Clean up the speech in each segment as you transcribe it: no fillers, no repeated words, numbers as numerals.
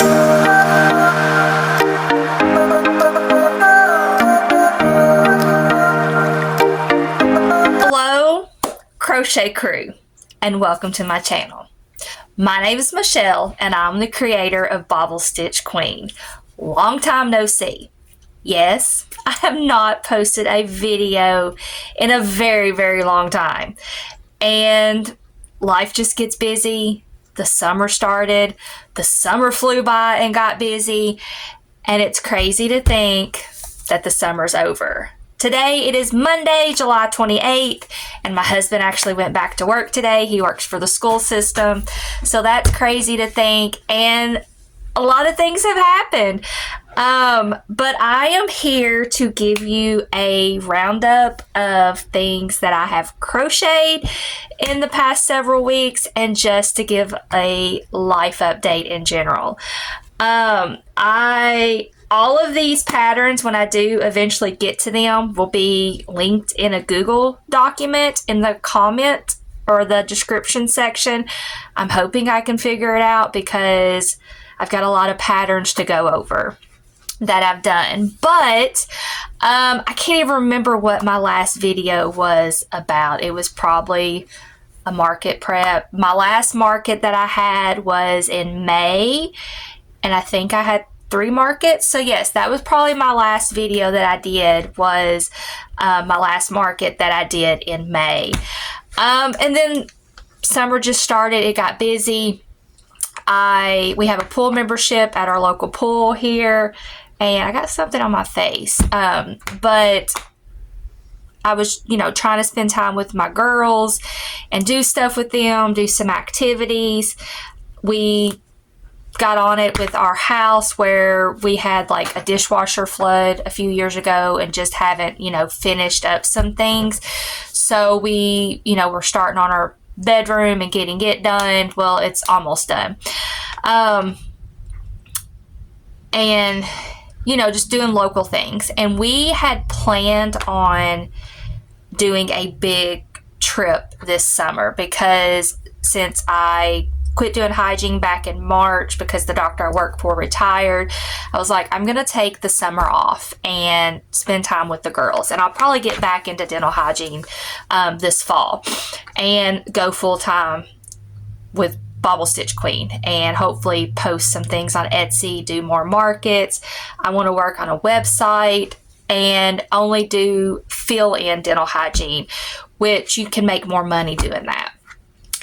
Hello, Crochet Crew, and welcome to my channel. My name is Michelle, and I'm the creator of Bobble Stitch Queen. Long time no see. Yes, I have not posted a video in a very, very long time. And life just gets busy. The summer started. The summer flew by and got busy. And it's crazy to think that the summer's over. Today it is Monday, July 28th, and my husband actually went back to work today. He works for the school system. So that's crazy to think. And a lot of things have happened. But I am here to give you a roundup of things that I have crocheted in the past several weeks and just to give a life update in general. All of these patterns, when I do eventually get to them, will be linked in a Google document in the comment or the description section. I'm hoping I can figure it out because I've got a lot of patterns to go over that I've done. But I can't even remember what my last video was about. It was probably a market prep. My last market that I had was in May, and I think I had 3 markets. So yes, that was probably my last video that I did, was my last market that I did in May. And then summer just started. It got busy. We have a pool membership at our local pool here, and I got something on my face. But I was, trying to spend time with my girls and do stuff with them, do some activities. We got on it with our house where we had like a dishwasher flood a few years ago and just haven't, finished up some things. So we're starting on our bedroom and getting it done. Well, it's almost done. And, just doing local things. And we had planned on doing a big trip this summer because since I quit doing hygiene back in March because the doctor I work for retired, I was like, I'm going to take the summer off and spend time with the girls. And I'll probably get back into dental hygiene this fall and go full time with Bobble Stitch Queen and hopefully post some things on Etsy, do more markets. I want to work on a website and only do fill-in dental hygiene, which you can make more money doing that.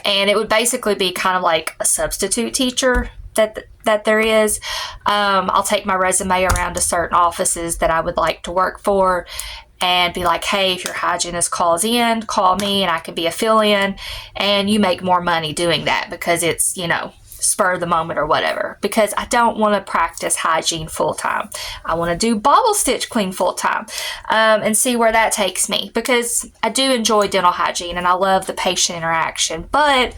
And it would basically be kind of like a substitute teacher that there is. I'll take my resume around to certain offices that I would like to work for and be like, hey, if your hygienist calls in, call me and I can be a fill-in. And you make more money doing that because it's, spur of the moment or whatever. Because I don't want to practice hygiene full-time. I want to do Bobble Stitch Queen full-time and see where that takes me. Because I do enjoy dental hygiene and I love the patient interaction. But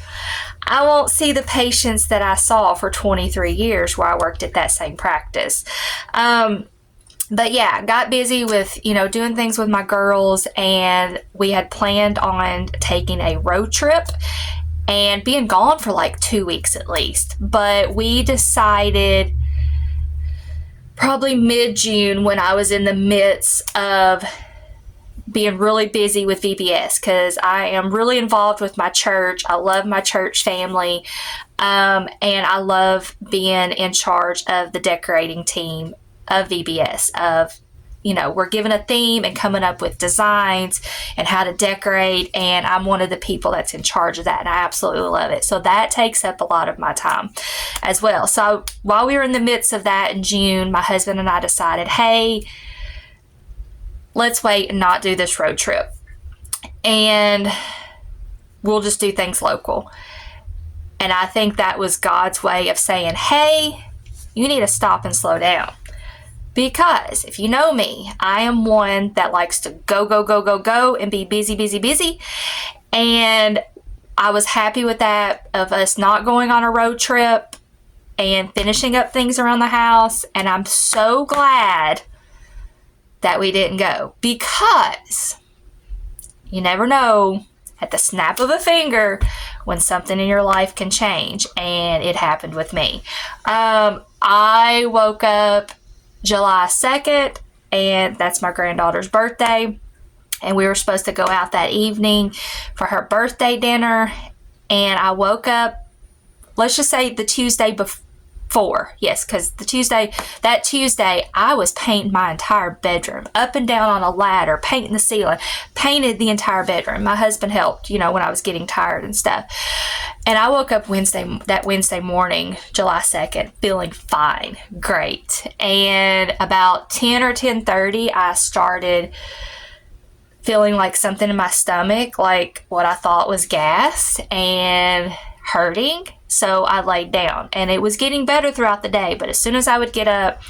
I won't see the patients that I saw for 23 years where I worked at that same practice. But yeah, got busy with, doing things with my girls, and we had planned on taking a road trip and being gone for like 2 weeks at least. But we decided probably mid-June, when I was in the midst of being really busy with VBS, because I am really involved with my church. I love my church family, and I love being in charge of the decorating team of VBS, we're given a theme and coming up with designs and how to decorate, and I'm one of the people that's in charge of that, and I absolutely love it. So that takes up a lot of my time as well. So while we were in the midst of that in June, my husband and I decided, hey, let's wait and not do this road trip, and we'll just do things local. And I think that was God's way of saying, hey, you need to stop and slow down. Because if you know me, I am one that likes to go, go, go, go, go and be busy, busy, busy. And I was happy with that, of us not going on a road trip and finishing up things around the house. And I'm so glad that we didn't go, because you never know at the snap of a finger when something in your life can change, and it happened with me. I woke up July 2nd, and that's my granddaughter's birthday, and we were supposed to go out that evening for her birthday dinner, and I woke up, let's just say the Tuesday before. Yes, because that Tuesday, I was painting my entire bedroom, up and down on a ladder, painting the ceiling, painted the entire bedroom. My husband helped, when I was getting tired and stuff. And I woke up that Wednesday morning, July 2nd, feeling fine, great. And about 10 or 10:30, I started feeling like something in my stomach, like what I thought was gas, and hurting. So I laid down, and it was getting better throughout the day, but as soon as I would get up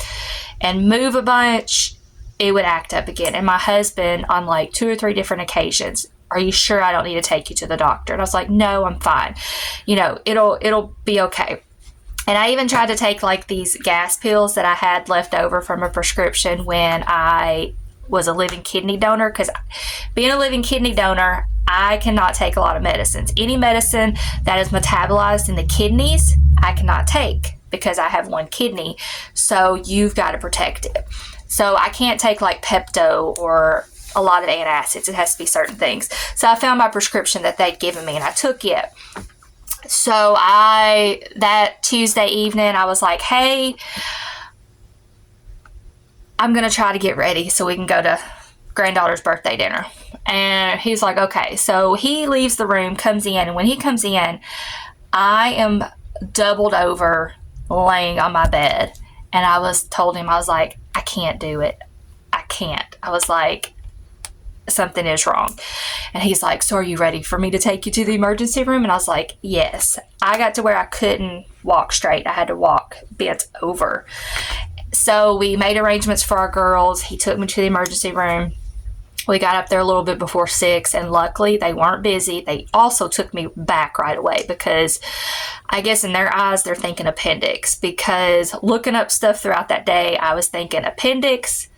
and move a bunch, it would act up again. And my husband, on like 2 or 3 different occasions, "Are you sure I don't need to take you to the doctor?" And I was like, "No, I'm fine. It'll be okay." And I even tried to take like these gas pills that I had left over from a prescription when I was a living kidney donor, because being a living kidney donor, I cannot take a lot of medicines. Any medicine that is metabolized in the kidneys, I cannot take because I have one kidney. So you've got to protect it. So I can't take like Pepto or a lot of antacids. It has to be certain things. So I found my prescription that they'd given me, and I took it. So that Tuesday evening, I was like, "Hey, I'm going to try to get ready so we can go to granddaughter's birthday dinner." And he's like, "Okay." So he leaves the room, comes in, and when he comes in, I am doubled over laying on my bed. And told him, I was like, "I can't do it. I can't." I was like, "Something is wrong." And he's like, "So are you ready for me to take you to the emergency room?" And I was like, "Yes." I got to where I couldn't walk straight. I had to walk bent over. So we made arrangements for our girls. He took me to the emergency room. We got up there a little bit before 6, and luckily they weren't busy. They also took me back right away because I guess in their eyes they're thinking appendix, because looking up stuff throughout that day, I was thinking appendix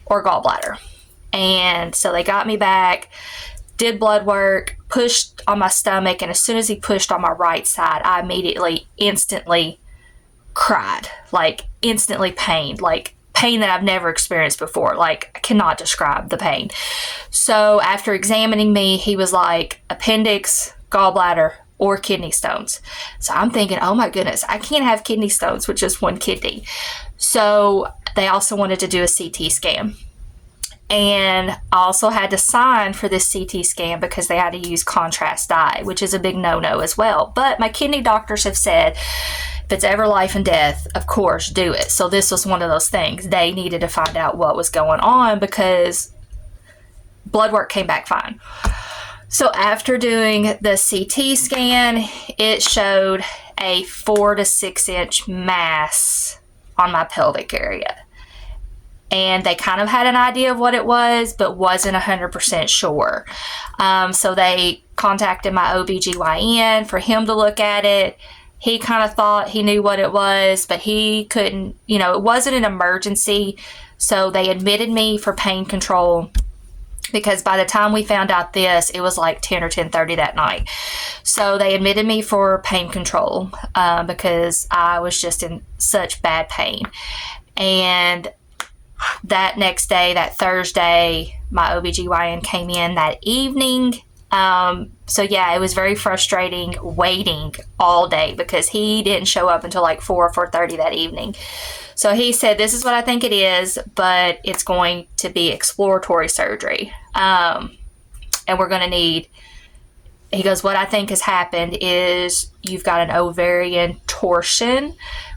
or gallbladder. And so they got me back, did blood work, pushed on my stomach, and as soon as he pushed on my right side, I instantly cried, like instantly pained, like pain that I've never experienced before. Like, I cannot describe the pain. So after examining me, he was like, appendix, gallbladder, or kidney stones. So I'm thinking, oh my goodness, I can't have kidney stones with just one kidney. So they also wanted to do a CT scan. And I also had to sign for this CT scan because they had to use contrast dye, which is a big no-no as well. But my kidney doctors have said, if it's ever life and death, of course, do it. So this was one of those things. They needed to find out what was going on because blood work came back fine. So after doing the CT scan, it showed a 4 to 6 inch mass on my pelvic area. And they kind of had an idea of what it was, but wasn't 100% sure. So they contacted my OBGYN for him to look at it. He kind of thought he knew what it was, but he couldn't, it wasn't an emergency. So they admitted me for pain control because by the time we found out this, it was like 10 or 10:30 that night. So they admitted me for pain control because I was just in such bad pain. And that next day, that Thursday, my OBGYN came in that evening. So yeah, it was very frustrating waiting all day because he didn't show up until like 4 or 4:30 that evening. So he said, this is what I think it is, but it's going to be exploratory surgery. And we're going to need, he goes, what I think has happened is you've got an ovarian torsion,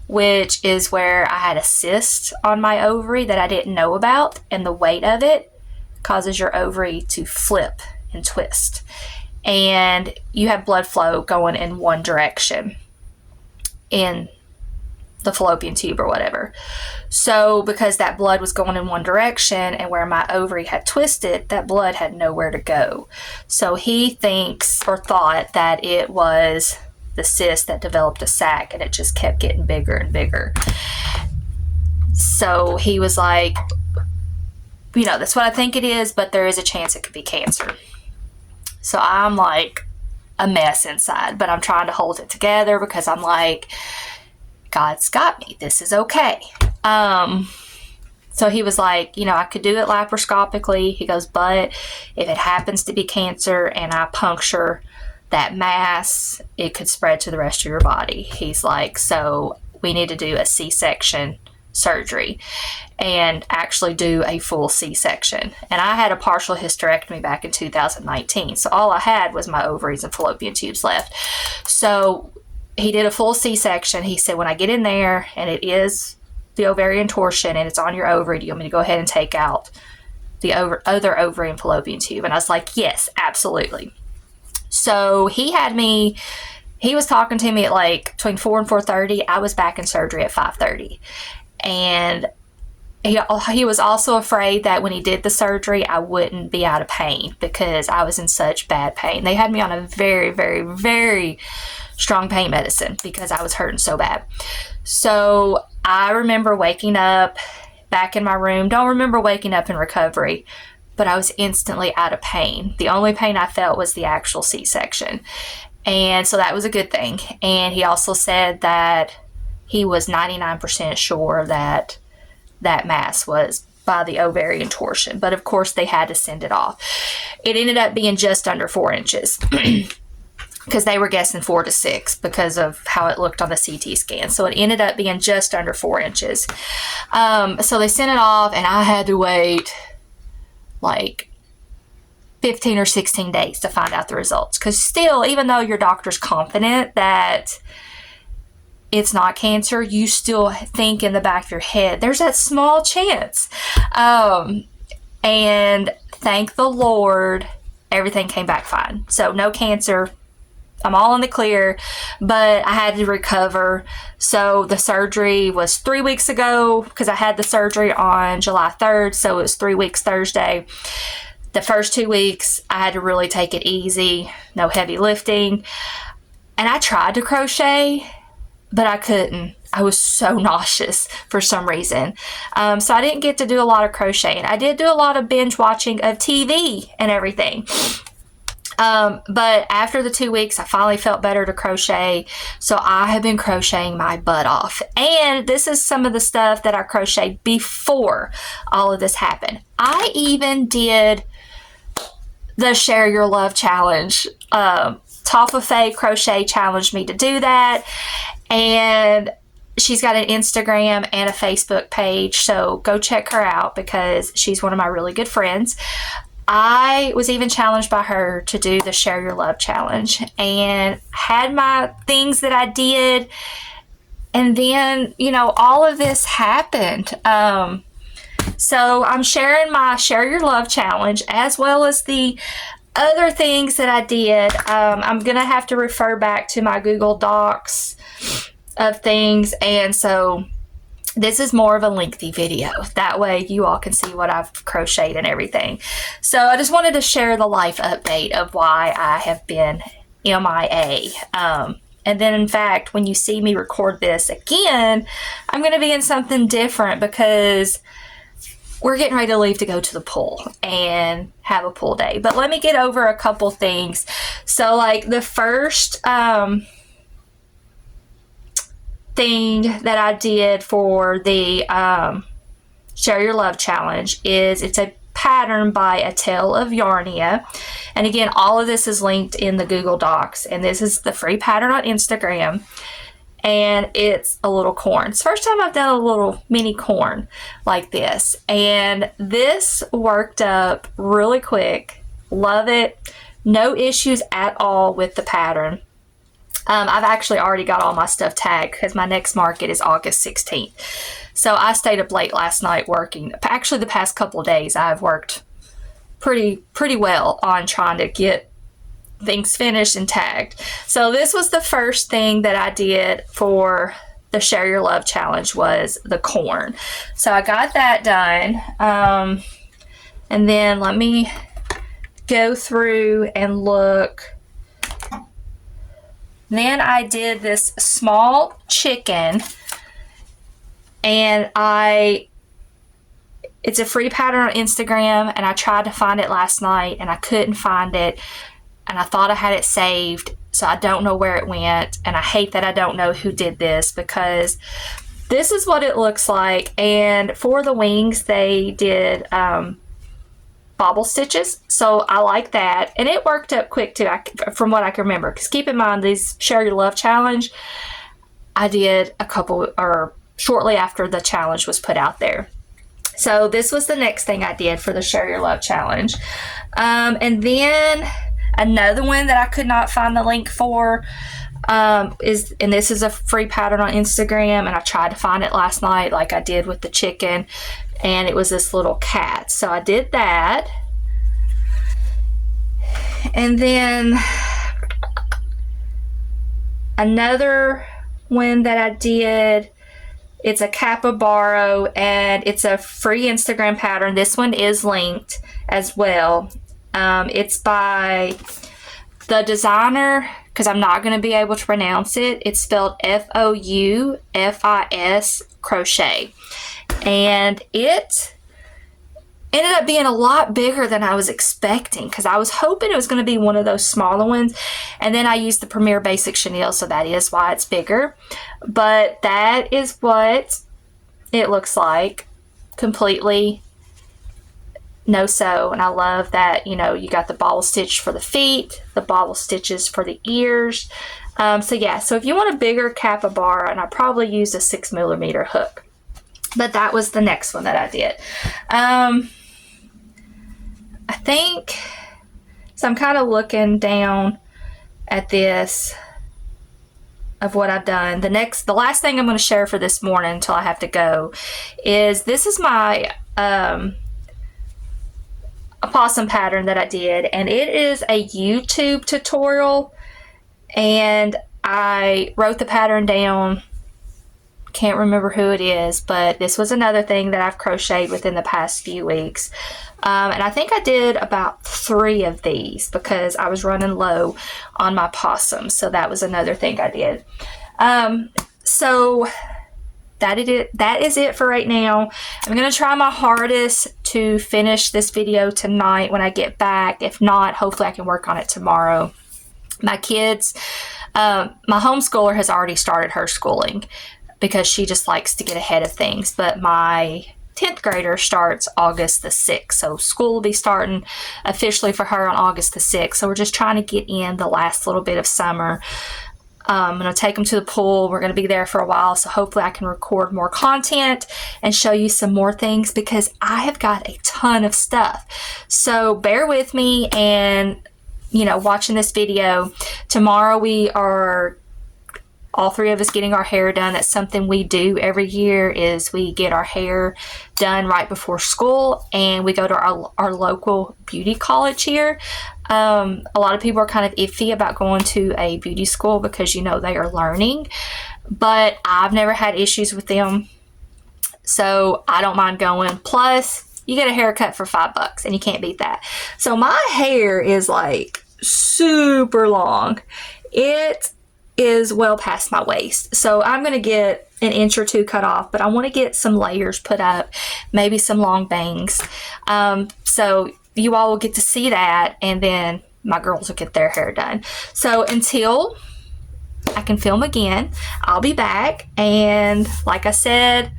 which is where I had a cyst on my ovary that I didn't know about, and the weight of it causes your ovary to flip and twist. And you have blood flow going in one direction in the fallopian tube or whatever. So because that blood was going in one direction and where my ovary had twisted, that blood had nowhere to go. So he thinks or thought that it was the cyst that developed a sac and it just kept getting bigger and bigger. So he was like, that's what I think it is, but there is a chance it could be cancer. So I'm like a mess inside, but I'm trying to hold it together because I'm like, God's got me. This is okay. So he was like, I could do it laparoscopically. He goes, but if it happens to be cancer and I puncture that mass, it could spread to the rest of your body. He's like, so we need to do a C-section surgery and actually do a full C-section. And I had a partial hysterectomy back in 2019. So all I had was my ovaries and fallopian tubes left. So he did a full C-section. He said, when I get in there and it is the ovarian torsion and it's on your ovary, do you want me to go ahead and take out the other ovary and fallopian tube? And I was like, yes, absolutely. So he was talking to me at like between 4 and 4:30. I was back in surgery at 5:30. And he was also afraid that when he did the surgery, I wouldn't be out of pain because I was in such bad pain. They had me on a very, very, very strong pain medicine because I was hurting so bad. So I remember waking up back in my room. Don't remember waking up in recovery, but I was instantly out of pain. The only pain I felt was the actual C-section. And so that was a good thing. And he also said that he was 99% sure that that mass was by the ovarian torsion. But of course, they had to send it off. It ended up being just under 4 inches. Because they were guessing 4 to 6 because of how it looked on the CT scan. So it ended up being just under 4 inches. So they sent it off, and I had to wait like 15 or 16 days to find out the results. Because still, even though your doctor's confident that it's not cancer, you still think in the back of your head, there's that small chance. And thank the Lord, everything came back fine. So no cancer. I'm all in the clear, but I had to recover. So the surgery was 3 weeks ago because I had the surgery on July 3rd. So it was 3 weeks Thursday. The first 2 weeks, I had to really take it easy, no heavy lifting. And I tried to crochet, but I couldn't. I was so nauseous for some reason. So I didn't get to do a lot of crocheting. I did do a lot of binge watching of TV and everything. But after the 2 weeks, I finally felt better to crochet. So I have been crocheting my butt off. And this is some of the stuff that I crocheted before all of this happened. I even did the Share Your Love Challenge. Tafa Faye Crochet challenged me to do that. And she's got an Instagram and a Facebook page. So go check her out because she's one of my really good friends. I was even challenged by her to do the Share Your Love Challenge and had my things that I did. And then, all of this happened. So I'm sharing my Share Your Love Challenge as well as the other things that I did. I'm going to have to refer back to my Google Docs of things. And so this is more of a lengthy video. That way you all can see what I've crocheted and everything. So I just wanted to share the life update of why I have been MIA. And then, in fact, when you see me record this again, I'm going to be in something different because we're getting ready to leave to go to the pool and have a pool day. But let me get over a couple things. So, like, the first thing that I did for the Share Your Love Challenge is it's a pattern by A Tale of Yarnia. And again, all of this is linked in the Google Docs. And this is the free pattern on Instagram. And it's a little corn. It's the first time I've done a little mini corn like this. And this worked up really quick. Love it. No issues at all with the pattern. I've actually already got all my stuff tagged because my next market is August 16th. So I stayed up late last night working. Actually, the past couple of days, I've worked pretty well on trying to get things finished and tagged. So this was the first thing that I did for the Share Your Love Challenge was the corn. So I got that done. And then let me go through and look. Then I did this small chicken, and it's a free pattern on Instagram, and I tried to find it last night and I couldn't find it. and I thought I had it saved, so I don't know where it went, and I hate that I don't know who did this, because this is what it looks like. And for the wings, they did bobble stitches, so I like that, and it worked up quick too, from what I can remember, because keep in mind, these Share Your Love challenge, I did a couple, or shortly after the challenge was put out there. So this was the next thing I did for the Share Your Love challenge. And then another one that I could not find the link for and this is a free pattern on Instagram, and I tried to find it last night like I did with the chicken, and it was this little cat. So I did that. And then another one that I did, it's a capybara, and it's a free Instagram pattern. This one is linked as well. It's by the designer, because I'm not going to be able to pronounce it. It's spelled Foufis Crochet. And it ended up being a lot bigger than I was expecting, because I was hoping it was going to be one of those smaller ones. And then I used the Premier Basic Chenille, so that is why it's bigger. But that is what it looks like, completely no sew. And I love that, you know, you got the bobble stitch for the feet, the bobble stitches for the ears. So yeah, so if you want a bigger capybara, and I probably used a 6mm hook. But that was the next one that I did. I think, so I'm kind of looking down at this of what I've done. The last thing I'm going to share for this morning until I have to go is, this is my opossum pattern that I did, and it is a YouTube tutorial, and I wrote the pattern down. Can't remember who it is, but this was another thing that I've crocheted within the past few weeks. And I think I did about 3 of these because I was running low on my possums. So that was another thing I did. So that is it for right now. I'm going to try my hardest to finish this video tonight when I get back. If not, hopefully I can work on it tomorrow. My kids, my homeschooler has already started her schooling, because she just likes to get ahead of things. But my 10th grader starts August the 6th. So school will be starting officially for her on August the 6th. So we're just trying to get in the last little bit of summer. I'm going to take them to the pool. We're going to be there for a while. So hopefully I can record more content and show you some more things, because I have got a ton of stuff. So bear with me and, you know, watching this video. Tomorrow we are all 3 of us getting our hair done. That's something we do every year, is we get our hair done right before school, and we go to our local beauty college here. A lot of people are kind of iffy about going to a beauty school because, you know, they are learning, but I've never had issues with them, so I don't mind going. Plus, you get a haircut for $5 and you can't beat that. So my hair is like super long. It is well past my waist, so I'm going to get an inch or 2 cut off, but I want to get some layers put up, maybe some long bangs. So you all will get to see that, and then my girls will get their hair done. So until I can film again, I'll be back, and like I said,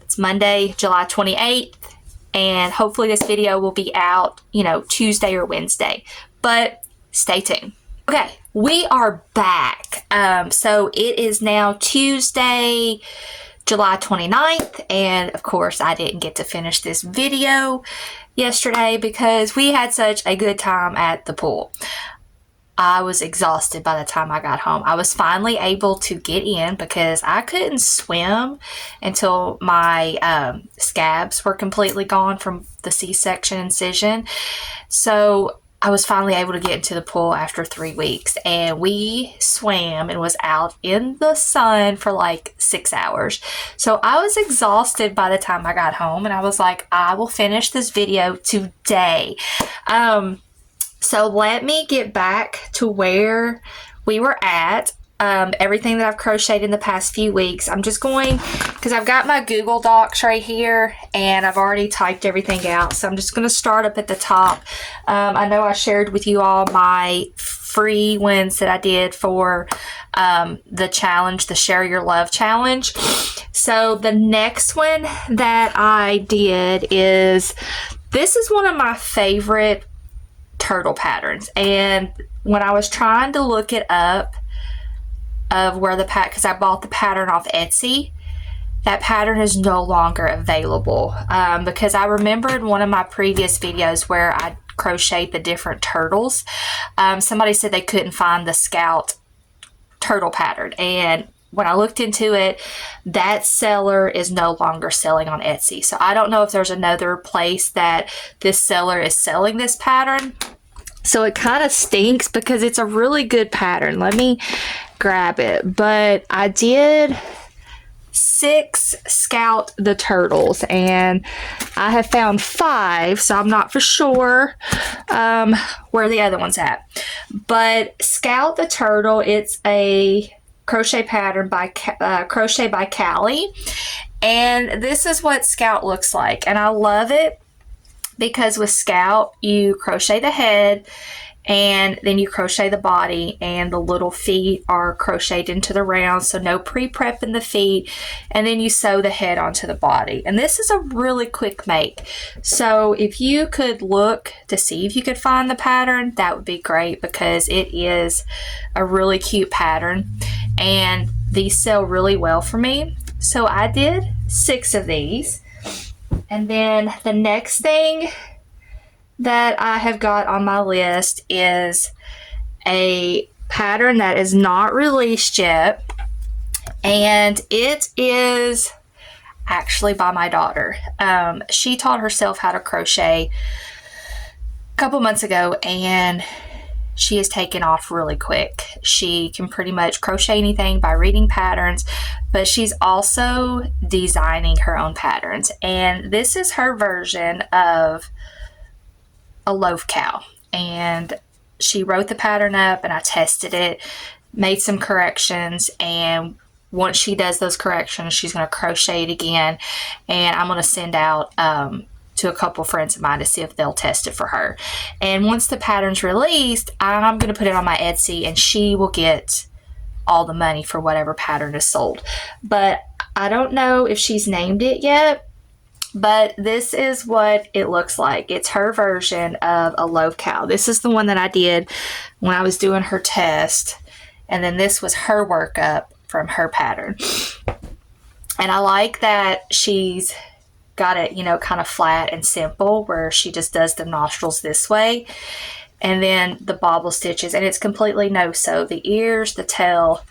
it's Monday, July 28th, and hopefully this video will be out, you know, Tuesday or Wednesday, but stay tuned. Okay, we are back. So it is now Tuesday, July 29th, and of course I didn't get to finish this video yesterday because we had such a good time at the pool. I was exhausted by the time I got home. I was finally able to get in because I couldn't swim until my scabs were completely gone from the C-section incision. So I was finally able to get into the pool after 3 weeks, and we swam and was out in the sun for like 6 hours. So I was exhausted by the time I got home, and I was like, I will finish this video today. So let me get back to where we were at. everything that I've crocheted in the past few weeks. I'm just going, because I've got my Google Docs right here and I've already typed everything out. So I'm just going to start up at the top. I know I shared with you all my free wins that I did for the challenge, the Share Your Love challenge. So the next one that I did is, this is one of my favorite turtle patterns. And when I was trying to look it up of where the because I bought the pattern off Etsy, that pattern is no longer available, because I remembered one of my previous videos where I crocheted the different turtles. Somebody said they couldn't find the Scout turtle pattern, and when I looked into it, that seller is no longer selling on Etsy. So I don't know if there's another place that this seller is selling this pattern. So it kind of stinks because it's a really good pattern. Let me grab it. But I did 6 Scout the turtles, and I have found 5, so I'm not for sure where the other one's at. But Scout the turtle, it's a crochet pattern by Crochet by Callie, and this is what Scout looks like. And I love it because with Scout you crochet the head and then you crochet the body, and the little feet are crocheted into the round, so no pre-prep in the feet, and then you sew the head onto the body. And this is a really quick make, so if you could look to see if you could find the pattern, that would be great, because it is a really cute pattern and these sell really well for me. So I did 6 of these. And then the next thing that I have got on my list is a pattern that is not released yet, and it is actually by my daughter. She taught herself how to crochet a couple months ago, and she has taken off really quick. She can pretty much crochet anything by reading patterns, but she's also designing her own patterns, and this is her version of a loaf cow. And she wrote the pattern up, and I tested it, made some corrections, and once she does those corrections, she's going to crochet it again, and I'm going to send out to a couple friends of mine to see if they'll test it for her. And once the pattern's released, I'm going to put it on my Etsy, and she will get all the money for whatever pattern is sold. But I don't know if she's named it yet, but this is what it looks like. It's her version of a loaf cow. This is the one that I did when I was doing her test, and then this was her workup from her pattern. And I like that she's got it, you know, kind of flat and simple, where she just does the nostrils this way, and then the bobble stitches, and it's completely no sew. The ears, the tail,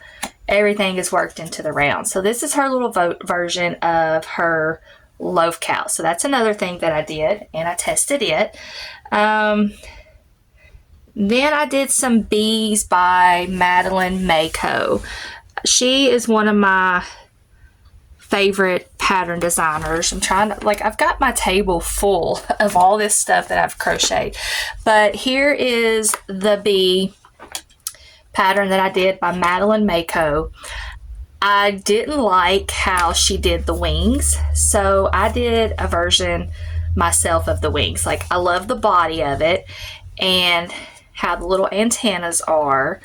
everything is worked into the round. So this is her little version of her loaf cow. So that's another thing that I did, and I tested it. Then I did some bees by Madeline Mako. She is one of my favorite pattern designers. I'm trying to, like, I've got my table full of all this stuff that I've crocheted, but here is the bee pattern that I did by Madeline Mako. I didn't like how she did the wings, so I did a version myself of the wings. Like, I love the body of it and how the little antennas are.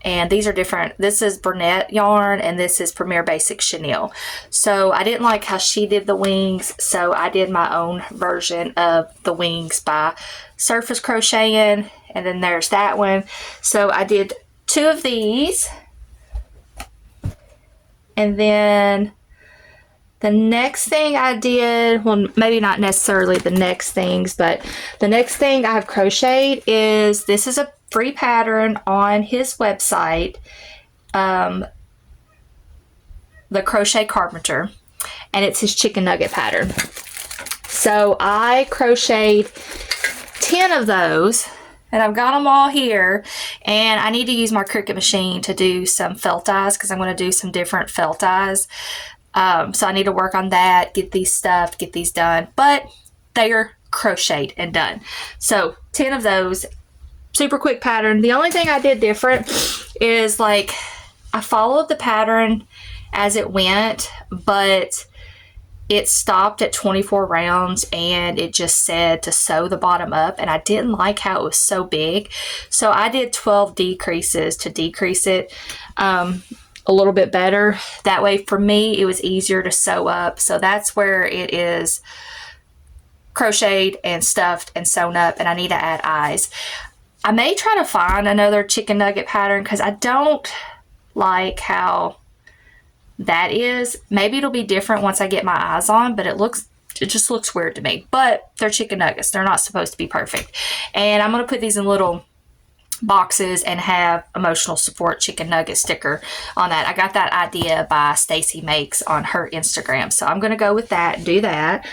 And these are different. This is Burnett yarn, and this is Premier Basic Chenille. So I didn't like how she did the wings, so I did my own version of the wings by Surface Crocheting, and then there's that one. So I did 2 of these. And then the next thing I did, well, maybe not necessarily the next things, but the next thing I have crocheted is, this is a free pattern on his website, the Crochet Carpenter, and it's his chicken nugget pattern. So I crocheted 10 of those, and I've got them all here, and I need to use my Cricut machine to do some felt eyes, because I'm going to do some different felt eyes. So I need to work on that, get these stuffed, get these done, but they are crocheted and done. So 10 of those, super quick pattern. The only thing I did different is, like, I followed the pattern as it went, but it stopped at 24 rounds and it just said to sew the bottom up, and I didn't like how it was so big. So I did 12 decreases to decrease it a little bit better. That way for me, it was easier to sew up. So that's where it is crocheted and stuffed and sewn up, and I need to add eyes. I may try to find another chicken nugget pattern because I don't like how that is. Maybe it'll be different once I get my eyes on, but it just looks weird to me. But they're chicken nuggets. They're not supposed to be perfect. And I'm going to put these in little boxes and have emotional support chicken nugget sticker on that. I got that idea by Stacy Makes on her Instagram. So I'm going to go with that and do that.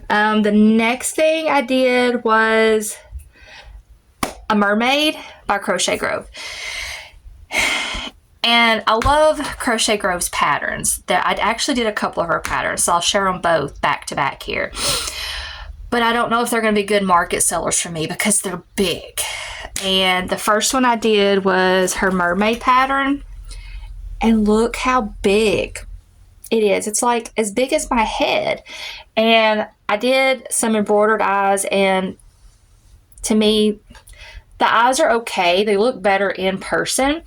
The next thing I did was a mermaid by Crochet Grove. And I love Crochet Grove's patterns. I actually did a couple of her patterns, so I'll share them both back to back here. But I don't know if they're going to be good market sellers for me because they're big. And the first one I did was her mermaid pattern. And look how big it is. It's like as big as my head. And I did some embroidered eyes, and to me, the eyes are okay. They look better in person.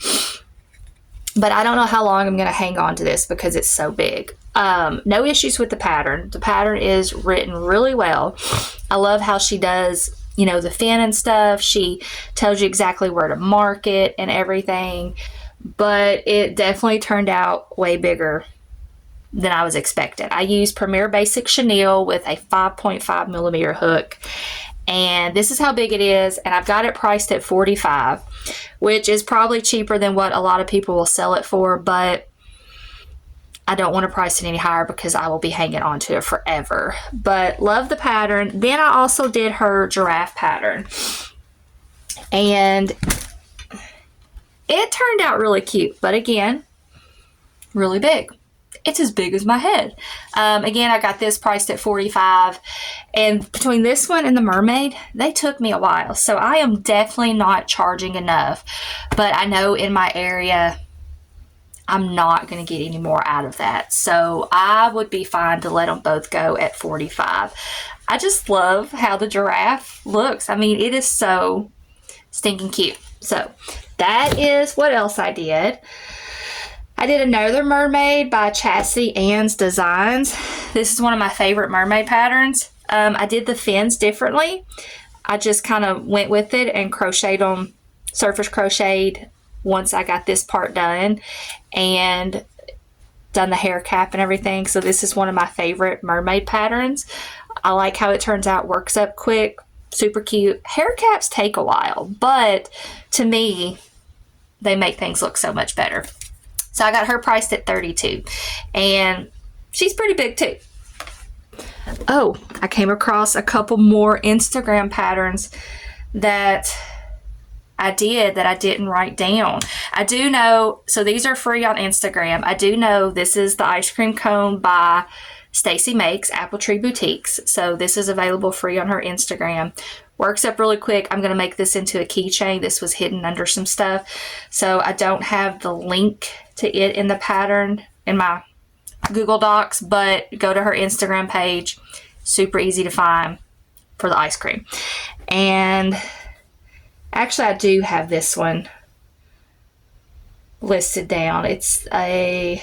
But I don't know how long I'm going to hang on to this because it's so big. No issues with the pattern. The pattern is written really well. I love how she does, you know, the fin and stuff. She tells you exactly where to mark it and everything. But it definitely turned out way bigger than I was expecting. I used Premier Basic Chenille with a 5.5 millimeter hook. And this is how big it is, and I've got it priced at $45, which is probably cheaper than what a lot of people will sell it for, but I don't want to price it any higher because I will be hanging on to it forever. But love the pattern. Then I also did her giraffe pattern, and it turned out really cute, but again, really big. It's as big as my head. Again, I got this priced at $45, and between this one and the mermaid, they took me a while. So I am definitely not charging enough, but I know in my area, I'm not going to get any more out of that. So I would be fine to let them both go at $45. I just love how the giraffe looks. I mean, it is so stinking cute. So that is what else I did. I did another mermaid by Chastity Ann's Designs. This is one of my favorite mermaid patterns. I did the fins differently. I just kind of went with it and crocheted them, surface crocheted once I got this part done and done the hair cap and everything. So this is one of my favorite mermaid patterns. I like how it turns out, works up quick, super cute. Hair caps take a while, but to me, they make things look so much better. So I got her priced at $32, and she's pretty big too. Oh, I came across a couple more Instagram patterns that I did that I didn't write down. I do know, so these are free on Instagram. I do know this is the ice cream cone by Stacy Makes, Apple Tree Boutiques. So this is available free on her Instagram. Works up really quick. I'm going to make this into a keychain. This was hidden under some stuff. So I don't have the link to it in the pattern in my Google Docs, but go to her Instagram page. Super easy to find for the ice cream. And actually, I do have this one listed down. It's a...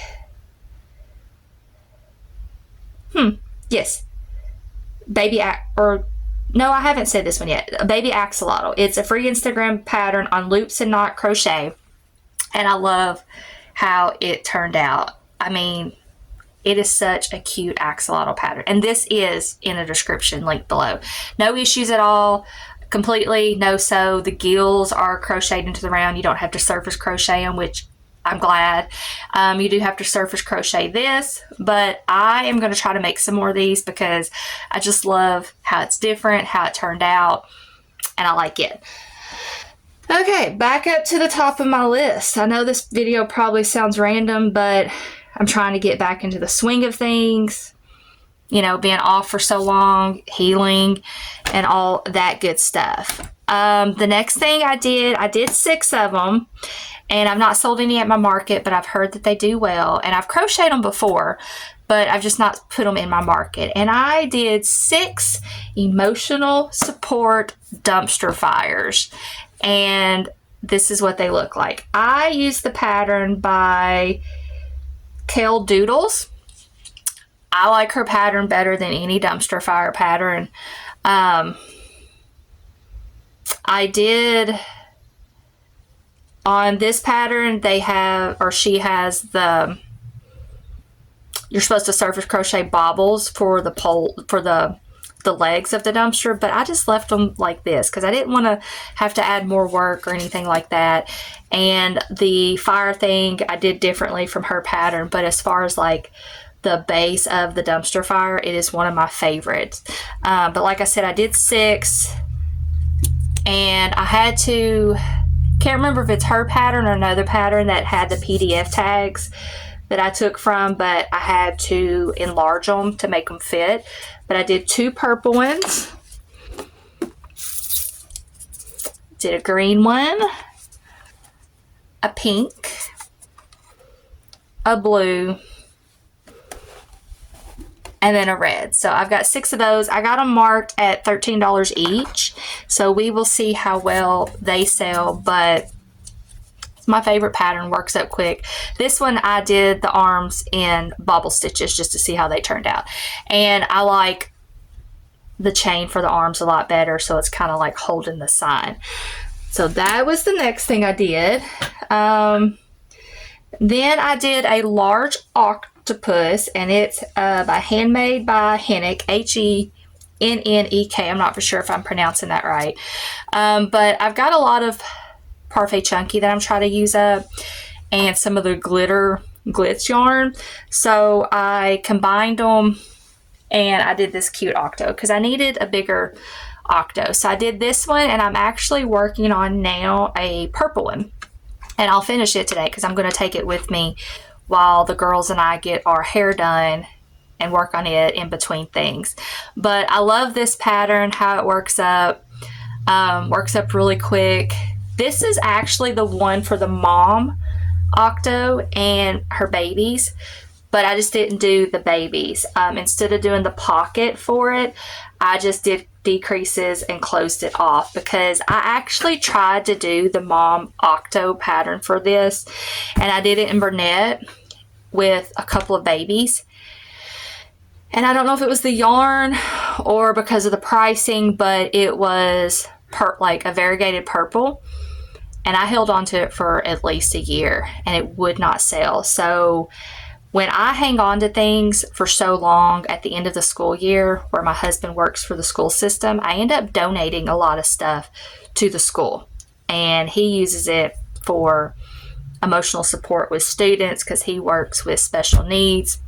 Yes. No, I haven't said this one yet. A baby axolotl. It's a free Instagram pattern on Loops and Knot Crochet. And I love how it turned out. I mean, it is such a cute axolotl pattern. And this is in a description link below. No issues at all. Completely no sew. The gills are crocheted into the round. You don't have to surface crochet them, which I'm glad. You do have to surface crochet this, but I am going to try to make some more of these because I just love how it's different, how it turned out, and I like it. Okay, back up to the top of my list. I know this video probably sounds random, but I'm trying to get back into the swing of things. You know, being off for so long, healing, and all that good stuff. The next thing I did 6 of them. And I've not sold any at my market, but I've heard that they do well. And I've crocheted them before, but I've just not put them in my market. And I did 6 emotional support dumpster fires. And this is what they look like. I used the pattern by Kale Doodles. I like her pattern better than any dumpster fire pattern. I did... On this pattern, they have, or she has the, you're supposed to surface crochet bobbles for the pole, for the legs of the dumpster, but I just left them like this because I didn't want to have to add more work or anything like that. And the fire thing I did differently from her pattern, but as far as like the base of the dumpster fire, it is one of my favorites. But like I said, I did 6, and I had to... Can't remember if it's her pattern or another pattern that had the PDF tags that I took from, but I had to enlarge them to make them fit. But I did 2 purple ones, did a green one, a pink, a blue, and then a red. So I've got 6 of those. I got them marked at $13 each. So we will see how well they sell, but it's my favorite pattern, works up quick. This one I did the arms in bobble stitches just to see how they turned out. And I like the chain for the arms a lot better, so it's kind of like holding the sign. So that was the next thing I did. Then I did a large octopus, and it's handmade by Hennick, Hennek. I'm not for sure if I'm pronouncing that right. But I've got a lot of Parfait Chunky that I'm trying to use up, and some of the glitz yarn. So I combined them, and I did this cute octo because I needed a bigger octo. So I did this one, and I'm actually working on now a purple one. And I'll finish it today because I'm going to take it with me while the girls and I get our hair done and work on it in between things. But I love this pattern, how it works up really quick. This is actually the one for the mom octo and her babies, but I just didn't do the babies. Instead of doing the pocket for it, I just did decreases and closed it off because I actually tried to do the mom octo pattern for this, and I did it in Bernette with a couple of babies. And I don't know if it was the yarn or because of the pricing, but it was like a variegated purple, and I held on to it for at least a year and it would not sell. So when I hang on to things for so long at the end of the school year, where my husband works for the school system, I end up donating a lot of stuff to the school, and he uses it for emotional support with students because he works with special needs,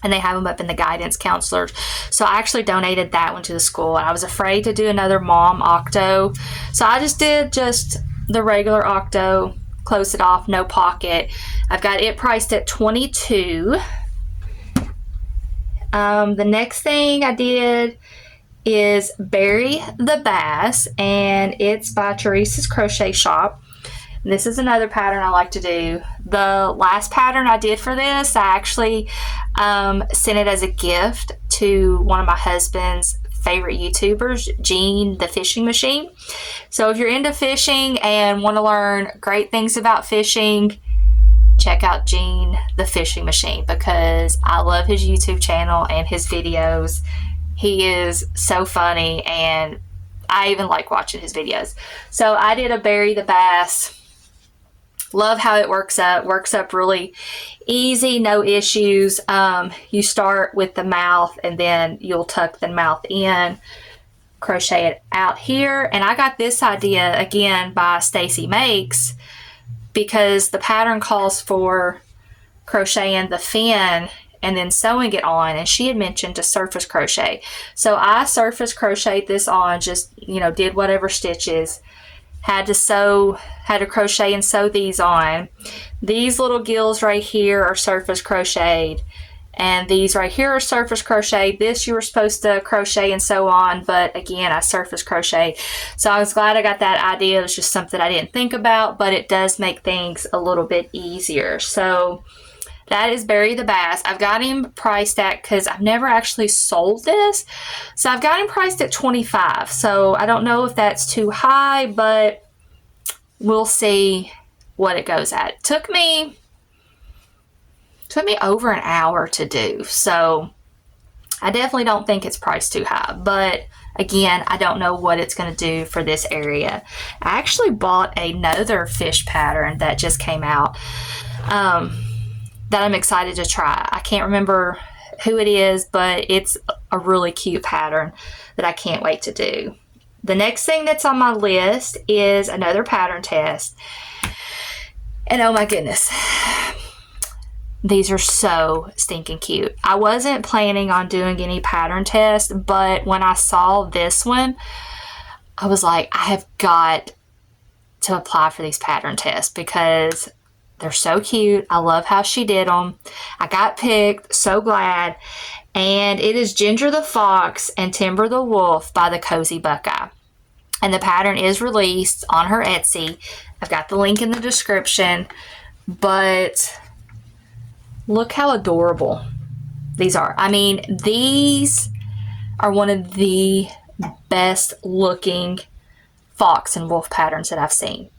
and they have them up in the guidance counselors. So I actually donated that one to the school, and I was afraid to do another mom octo, so I just did the regular octo, close it off, no pocket. I've got it priced at $22. The next thing I did is Bury the Bass, and it's by Teresa's Crochet Shop. And this is another pattern I like to do. The last pattern I did for this, I actually sent it as a gift to one of my husband's favorite YouTubers, Jean the Fishing Machine. So if you're into fishing and want to learn great things about fishing, check out Jean the Fishing Machine because I love his YouTube channel and his videos. He is so funny, and I even like watching his videos. So I did a Bury the Bass. Love how it works up really easy, no issues. You start with the mouth, and then you'll tuck the mouth in, crochet it out here. And I got this idea again by Stacy Makes because the pattern calls for crocheting the fin and then sewing it on, and she had mentioned to surface crochet. So I surface crocheted this on, just did whatever stitches. Had to crochet and sew these on. These little gills right here are surface crocheted, And these right here are surface crochet. This you were supposed to crochet and sew on, but again, I surface crochet. So I was glad I got that idea. It was just something I didn't think about, but it does make things a little bit easier. So that is Barry the Bass. I've got him priced at, because I've never actually sold this, so I've got him priced at $25. So I don't know if that's too high, but we'll see what it goes at. It took me over an hour to do, so I definitely don't think it's priced too high. But again, I don't know what it's going to do for this area. I actually bought another fish pattern that just came out that I'm excited to try. I can't remember who it is, but it's a really cute pattern that I can't wait to do. The next thing that's on my list is another pattern test. And oh my goodness, these are so stinking cute. I wasn't planning on doing any pattern tests, but when I saw this one, I was like, I have got to apply for these pattern tests because they're so cute. I love how she did them. I got picked, so glad. And it is Ginger the Fox and Timber the Wolf by the Cozy Buckeye. And the pattern is released on her Etsy. I've got the link in the description, but look how adorable these are. I mean, these are one of the best looking fox and wolf patterns that I've seen.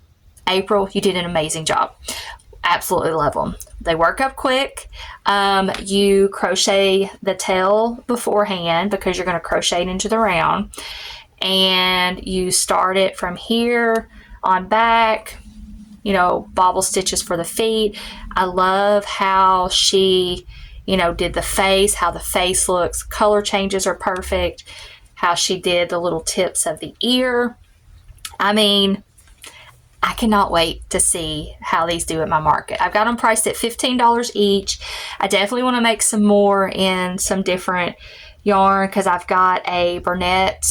April, you did an amazing job. Absolutely love them. They work up quick. You crochet the tail beforehand because you're going to crochet it into the round. And you start it from here on back, you know, bobble stitches for the feet. I love how she, you know, did the face, how the face looks. Color changes are perfect. How she did the little tips of the ear. I mean, I cannot wait to see how these do at my market. I've got them priced at $15 each. I definitely want to make some more in some different yarn because I've got a Burnett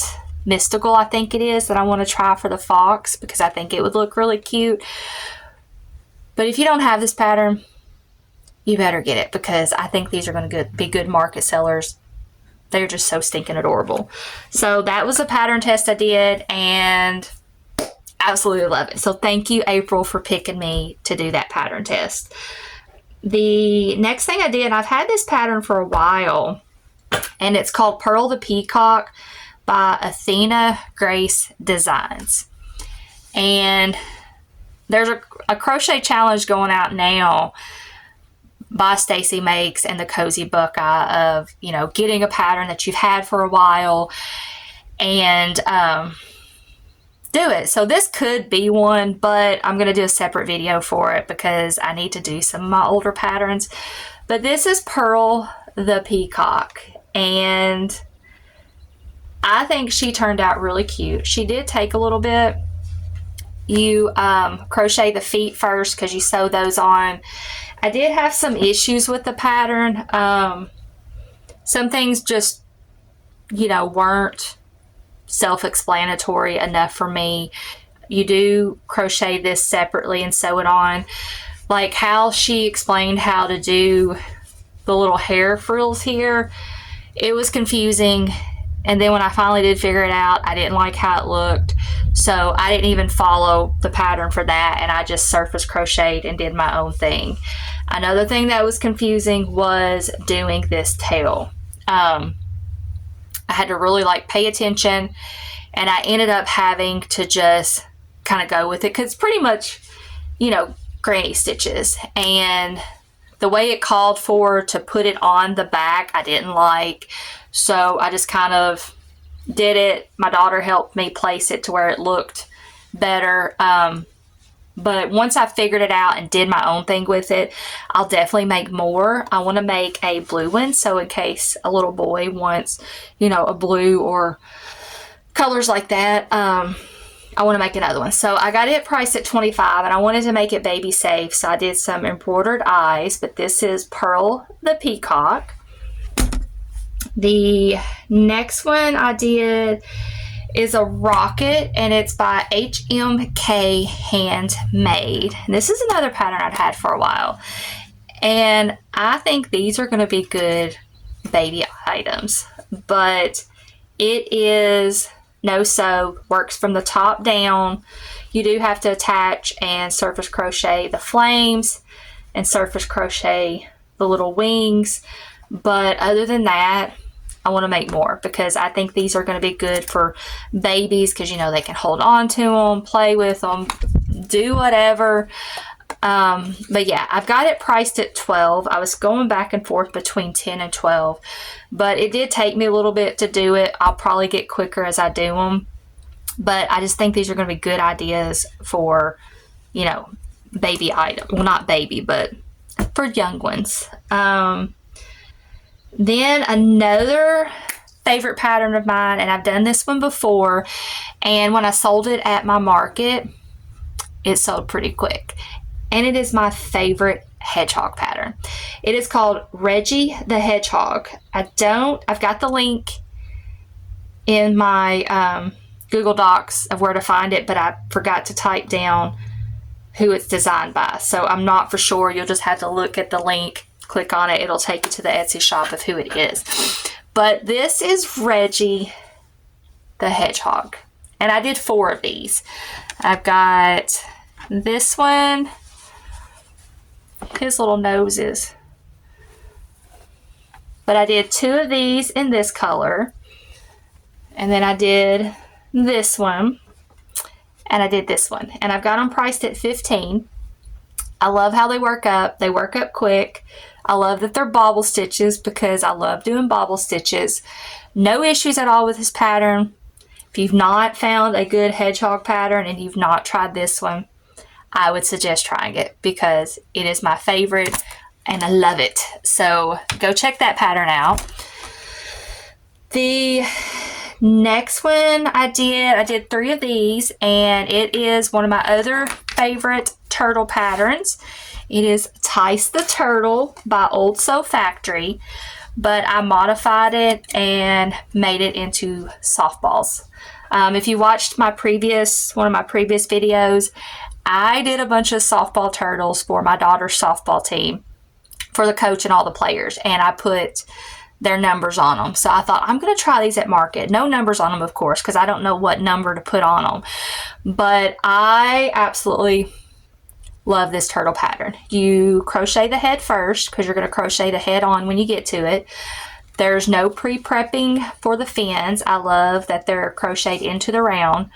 Mystical, I think it is, that I want to try for the fox because I think it would look really cute. But if you don't have this pattern, you better get it because I think these are going to be good market sellers. They're just so stinking adorable. So that was a pattern test I did and absolutely love it. So thank you, April, for picking me to do that pattern test. The next thing I did, I've had this pattern for a while, and it's called Pearl the Peacock by Athena Grace Designs. And there's a crochet challenge going out now by Stacy Makes and the Cozy Buckeye of, you know, getting a pattern that you've had for a while and do it. So this could be one, but I'm going to do a separate video for it because I need to do some of my older patterns. But this is Pearl the Peacock, and I think she turned out really cute. She did take a little bit. You crochet the feet first because you sew those on. I did have some issues with the pattern. Some things just, you know, weren't self-explanatory enough for me. You do crochet this separately and sew it on. Like how she explained how to do the little hair frills here, it was confusing. And then when I finally did figure it out, I didn't like how it looked. So I didn't even follow the pattern for that, and I just surface crocheted and did my own thing. Another thing that was confusing was doing this tail. I had to really like pay attention, and I ended up having to just kind of go with it because it's pretty much, you know, granny stitches. And the way it called for to put it on the back, I didn't like. So I just kind of did it. My daughter helped me place it to where it looked better. But once I figured it out and did my own thing with it, I'll definitely make more. I want to make a blue one, so in case a little boy wants, you know, a blue or colors like that, I want to make another one. So I got it priced at $25, and I wanted to make it baby safe, so I did some embroidered eyes, but this is Pearl the Peacock. The next one I did is a rocket, and it's by HMK Handmade. And this is another pattern I've had for a while. And I think these are going to be good baby items, but it is no sew, works from the top down. You do have to attach and surface crochet the flames and surface crochet the little wings, but other than that, I want to make more because I think these are going to be good for babies because, you know, they can hold on to them, play with them, do whatever. But yeah, I've got it priced at $12. I was going back and forth between $10 and $12, but it did take me a little bit to do it. I'll probably get quicker as I do them, but I just think these are going to be good ideas for, you know, baby item. Well, not baby, but for young ones. Then another favorite pattern of mine, and I've done this one before, and when I sold it at my market, it sold pretty quick. And it is my favorite hedgehog pattern. It is called Reggie the Hedgehog. I've got the link in my Google Docs of where to find it, but I forgot to type down who it's designed by. So I'm not for sure. You'll just have to look at the link, click on it. It'll take you to the Etsy shop of who it is. But this is Reggie the Hedgehog. And I did 4 of these. I've got this one, his little noses. But I did 2 of these in this color. And then I did this one. And I did this one. And I've got them priced at $15. I love how they work up. They work up quick. I love that they're bobble stitches because I love doing bobble stitches. No issues at all with this pattern. If you've not found a good hedgehog pattern and you've not tried this one, I would suggest trying it because it is my favorite and I love it. So go check that pattern out. The next one I did 3 of these, and it is one of my other favorite turtle patterns. It is Tice the Turtle by Old Sew Factory, but I modified it and made it into softballs. If you watched one of my previous videos, I did a bunch of softball turtles for my daughter's softball team for the coach and all the players, and I put their numbers on them. So I thought, I'm going to try these at market. No numbers on them, of course, because I don't know what number to put on them. But I absolutely love this turtle pattern. You crochet the head first because you're going to crochet the head on when you get to it. There's no pre-prepping for the fins. I love that they're crocheted into the round.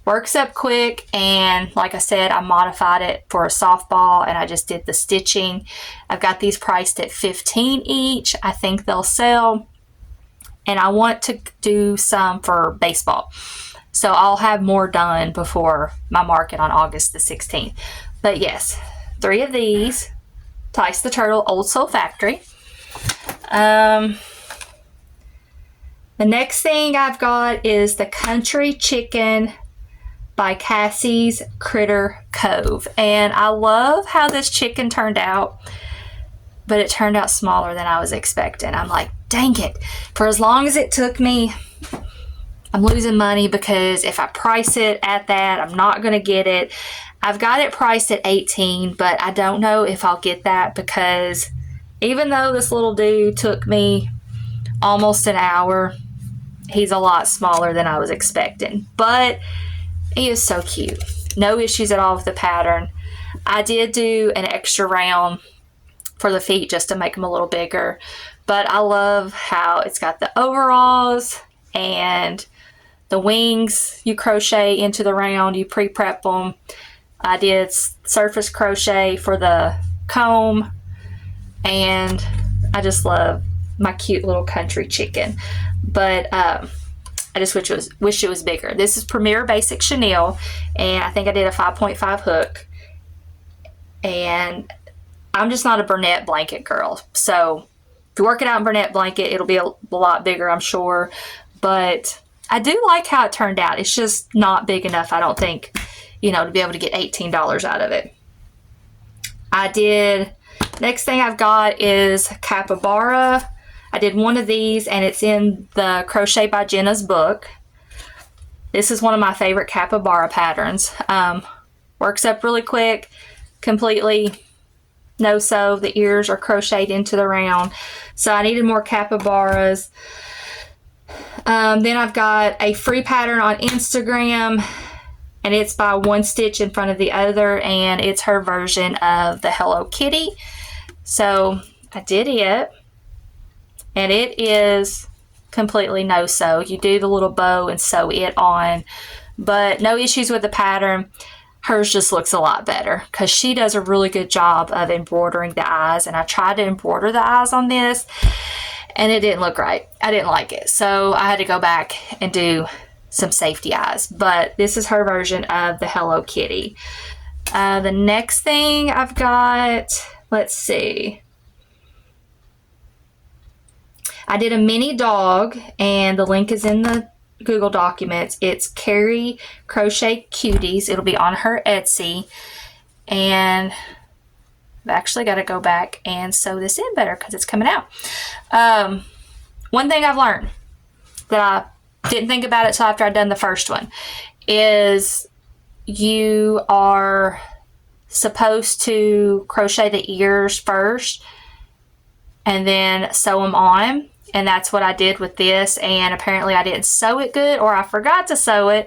Works up quick, and like I said, I modified it for a softball and I just did the stitching. I've got these priced at $15 each. I think they'll sell, and I want to do some for baseball. So I'll have more done before my market on August the 16th. But yes, 3 of these, Tice the Turtle, Old Sew Factory. The next thing I've got is the Country Chicken by Cassie's Critter Cove. And I love how this chicken turned out, but it turned out smaller than I was expecting. I'm like, dang it. For as long as it took me, I'm losing money because if I price it at that, I'm not going to get it. I've got it priced at $18, but I don't know if I'll get that because even though this little dude took me almost an hour, he's a lot smaller than I was expecting. But he is so cute. No issues at all with the pattern. I did do an extra round for the feet just to make them a little bigger. But I love how it's got the overalls and the wings. You crochet into the round. You pre-prep them. I did surface crochet for the comb. And I just love my cute little country chicken. But I just wish it was bigger. This is Premier Basic Chenille, and I think I did a 5.5 hook. And I'm just not a Burnett blanket girl. So if you work it out in Burnett blanket, it'll be a lot bigger, I'm sure. But I do like how it turned out. It's just not big enough, I don't think, to be able to get $18 out of it. Next thing I've got is Capybara. I did 1 of these, and it's in the Crochet by Jenna's book. This is one of my favorite Capybara patterns. Works up really quick, completely no sew. The ears are crocheted into the round. So I needed more capybaras. Then I've got a free pattern on Instagram, and it's by one stitch in front of the other, and it's her version of the Hello Kitty. So I did it, and it is completely no sew. You do the little bow and sew it on, but no issues with the pattern. Hers just looks a lot better because she does a really good job of embroidering the eyes, and I tried to embroider the eyes on this and it didn't look right. I didn't like it, so I had to go back and do some safety eyes. But this is her version of the Hello Kitty. The next thing I've got, let's see, I did a mini dog, and the link is in the Google Documents. It's Carrie Crochet Cuties. It'll be on her Etsy, and I've actually got to go back and sew this in better because it's coming out. One thing I've learned that I didn't think about it till after I'd done the first one is you are supposed to crochet the ears first and then sew them on. And that's what I did with this, and apparently I didn't sew it good, or I forgot to sew it,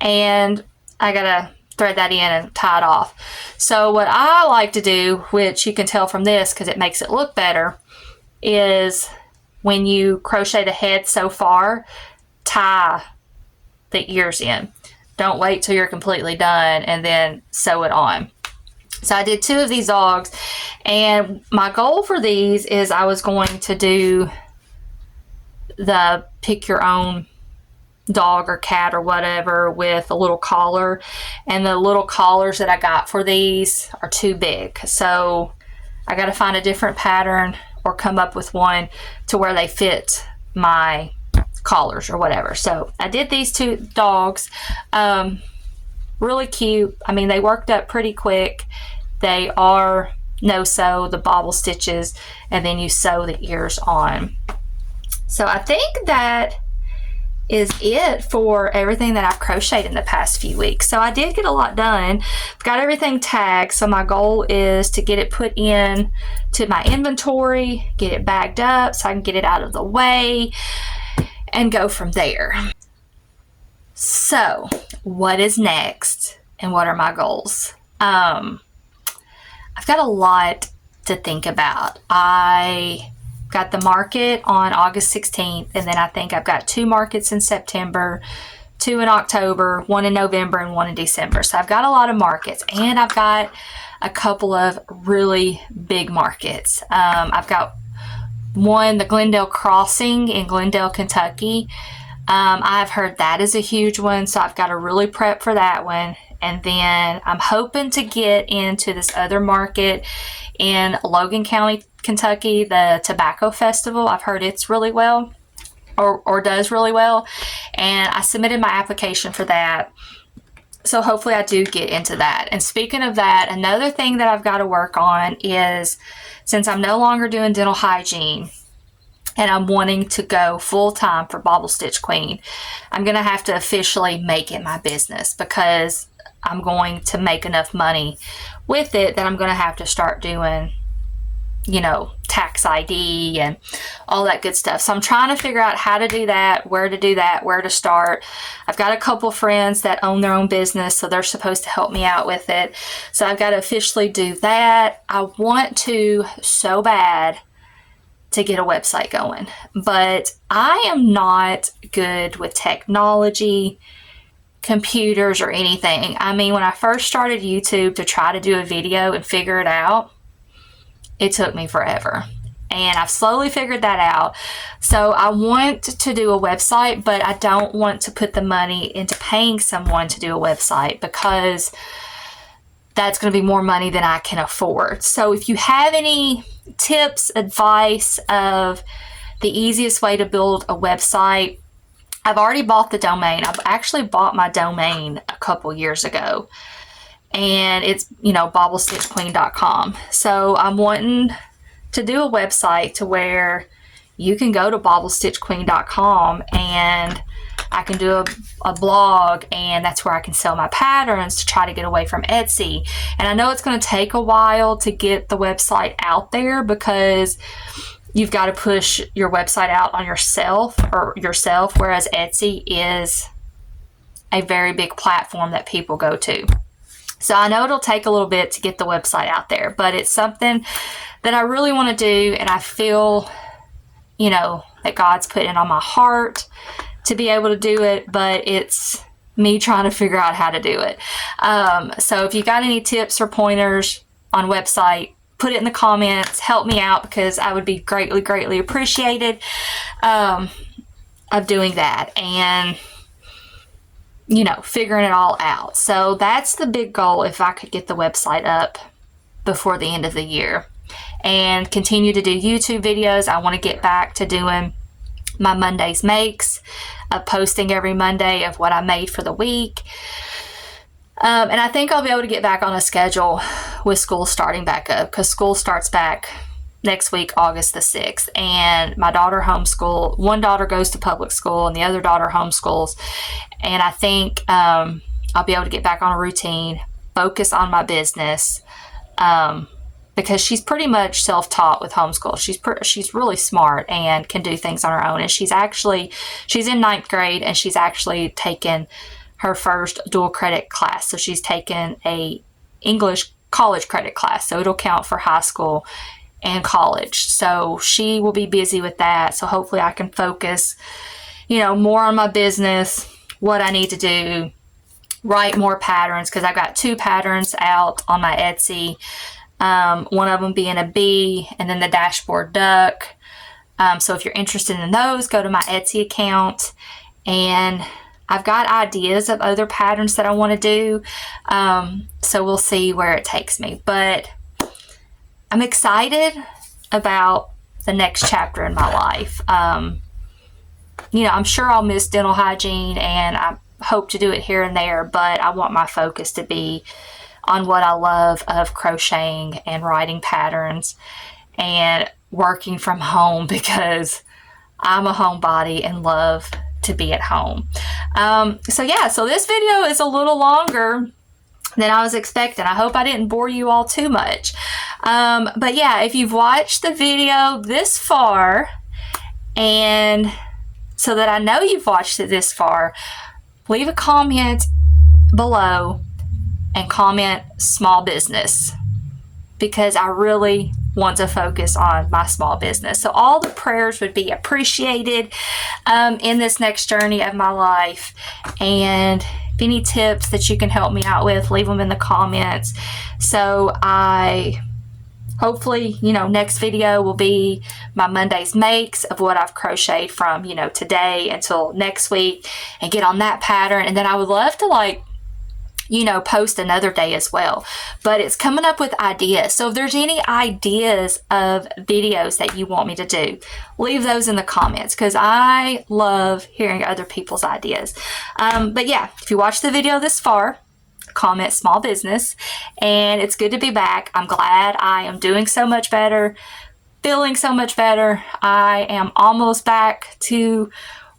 and I gotta thread that in and tie it off. So what I like to do, which you can tell from this because it makes it look better, is when you crochet the head so far, tie the ears in. Don't wait till you're completely done and then sew it on. So I did 2 of these dogs, and my goal for these is I was going to do the pick your own dog or cat or whatever with a little collar, and the little collars that I got for these are too big, so I got to find a different pattern or come up with one to where they fit my collars or whatever. So I did these 2 dogs. Really cute. I mean, they worked up pretty quick. They are no sew, the bobble stitches, and then you sew the ears on. So I think that is it for everything that I've crocheted in the past few weeks. So I did get a lot done. I've got everything tagged, so my goal is to get it put in to my inventory, get it bagged up so I can get it out of the way and go from there. So what is next and what are my goals? I've got a lot to think about. I got the market on August 16th, and then I think I've got 2 markets in September, 2 in October, 1 in November, and 1 in December. So I've got a lot of markets, and I've got a couple of really big markets. I've got one, the Glendale Crossing in Glendale, Kentucky. I've heard that is a huge one, so I've got to really prep for that one. And then I'm hoping to get into this other market in Logan County, Kentucky, the Tobacco Festival. I've heard it's really well, or does really well, and I submitted my application for that. So hopefully I do get into that. And speaking of that, another thing that I've got to work on is, since I'm no longer doing dental hygiene and I'm wanting to go full-time for Bobble Stitch Queen, I'm going to have to officially make it my business, because I'm going to make enough money with it that I'm going to have to start doing, you know, tax ID and all that good stuff. So I'm trying to figure out how to do that, where to start. I've got a couple friends that own their own business, so they're supposed to help me out with it. So I've got to officially do that. I want to so bad to get a website going, but I am not good with technology, computers, or anything. I mean, when I first started YouTube to try to do a video and figure it out, it took me forever, and I've slowly figured that out. So I want to do a website, but I don't want to put the money into paying someone to do a website, because that's going to be more money than I can afford. So if you have any tips, advice of the easiest way to build a website, I've already bought the domain. I've actually bought my domain a couple years ago, and it's, you know, bobblestitchqueen.com. So I'm wanting to do a website to where you can go to bobblestitchqueen.com and I can do a blog, and that's where I can sell my patterns to try to get away from Etsy. And I know it's going to take a while to get the website out there because you've got to push your website out on yourself, whereas Etsy is a very big platform that people go to. So I know it'll take a little bit to get the website out there, but it's something that I really want to do, and I feel, that God's put it on my heart to be able to do it, but it's me trying to figure out how to do it. So if you got any tips or pointers on website, put it in the comments, help me out, because I would be greatly, greatly appreciated of doing that and, figuring it all out. So that's the big goal, if I could get the website up before the end of the year and continue to do YouTube videos. I want to get back to doing my Monday's makes, posting every Monday of what I made for the week. And I think I'll be able to get back on a schedule with school starting back up, because school starts back next week, August the 6th. And my daughter one daughter goes to public school and the other daughter homeschools. And I think I'll be able to get back on a routine, focus on my business, because she's pretty much self-taught with homeschool. She's really smart and can do things on her own. And she's in ninth grade, and she's actually taken her first dual credit class. So she's taken a English college credit class. So it'll count for high school and college. So she will be busy with that. So hopefully I can focus, more on my business, what I need to do, write more patterns, because I've got 2 patterns out on my Etsy. One of them being a bee, and then the dashboard duck. So if you're interested in those, go to my Etsy account. And I've got ideas of other patterns that I want to do. So we'll see where it takes me. But I'm excited about the next chapter in my life. I'm sure I'll miss dental hygiene, and I hope to do it here and there, but I want my focus to be on what I love of crocheting and writing patterns and working from home, because I'm a homebody and love to be at home. So this video is a little longer than I was expecting. I hope I didn't bore you all too much. But yeah, if you've watched the video this far, and so that I know you've watched it this far, leave a comment below and comment small business, because I really want to focus on my small business. So all the prayers would be appreciated in this next journey of my life. And if any tips that you can help me out with, leave them in the comments. So hopefully, next video will be my Monday's makes of what I've crocheted from, today until next week, and get on that pattern. And then I would love to post another day as well. But it's coming up with ideas. So if there's any ideas of videos that you want me to do, leave those in the comments, because I love hearing other people's ideas. But yeah, if you watched the video this far, comment small business. And it's good to be back. I'm glad I am doing so much better, feeling so much better. I am almost back to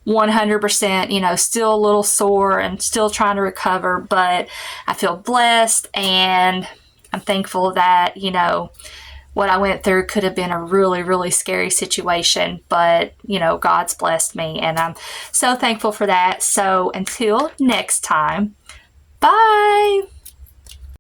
100%, still a little sore and still trying to recover, but I feel blessed, and I'm thankful that, what I went through could have been a really, really scary situation, but, God's blessed me, and I'm so thankful for that. So until next time, bye.